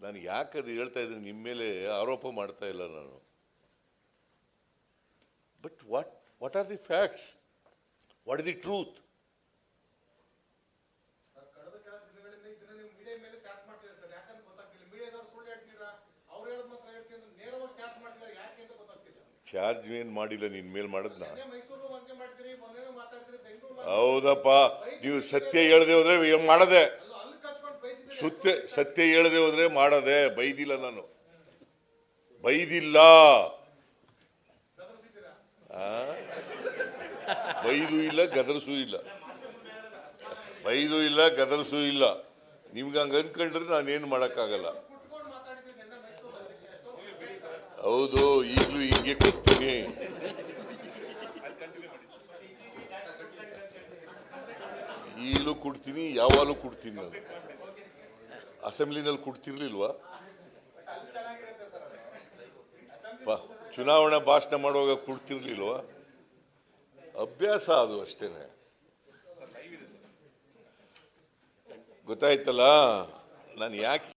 ನಾನು ಯಾಕೆ ಅದು ಹೇಳ್ತಾ ಇದ್ದೀನಿ, ನಿಮ್ಮ ಮೇಲೆ ಆರೋಪ ಮಾಡ್ತಾ ಇಲ್ಲ ನಾನು. But what are the facts, what is the truth? Charge ಏನು ಮಾಡಿಲ್ಲ, ನಿನ್ನ ಮೇಲೆ ಮಾಡದ್ನ? ಹೌದಪ್ಪ, ನೀವು ಸತ್ಯ ಹೇಳದೆ ಹೋದ್ರೆ ಮಾಡದೆ, ಸತ್ಯ ಹೇಳದೆ ಹೋದ್ರೆ ಮಾಡದೆ. ಬೈದಿಲ್ಲ, ನಾನು ಬೈದಿಲ್ಲ, ಬೈದು ಇಲ್ಲ, ಗದರ್ಸೂ ಇಲ್ಲ, ಬೈದು ಇಲ್ಲ, ಗದರ್ಸೂ ಇಲ್ಲ. ನಿಮ್ಗೆ ಹಂಗ ಅನ್ಕೊಂಡ್ರೆ ನಾನೇನು ಮಾಡಕ್ಕಾಗಲ್ಲ. ಹೌದು, ಈಗಲೂ ಹೀಗೆ ಕೊಡ್ತೀನಿ. ಈಗಲೂ ಕೊಡ್ತೀನಿ, ಯಾವಾಗಲೂ ಕೊಡ್ತೀನಿ. ನಾನು ಅಸೆಂಬ್ಲಿನಲ್ಲಿ ಕೊಡ್ತಿರ್ಲಿಲ್ವಾ? ಚುನಾವಣಾ ಭಾಷಣ ಮಾಡುವಾಗ ಕೊಡ್ತಿರ್ಲಿಲ್ವಾ? ಅಭ್ಯಾಸ ಅದು ಅಷ್ಟೇನೆ. ಗೊತ್ತಾಯ್ತಲ್ಲ ನಾನು ಯಾಕೆ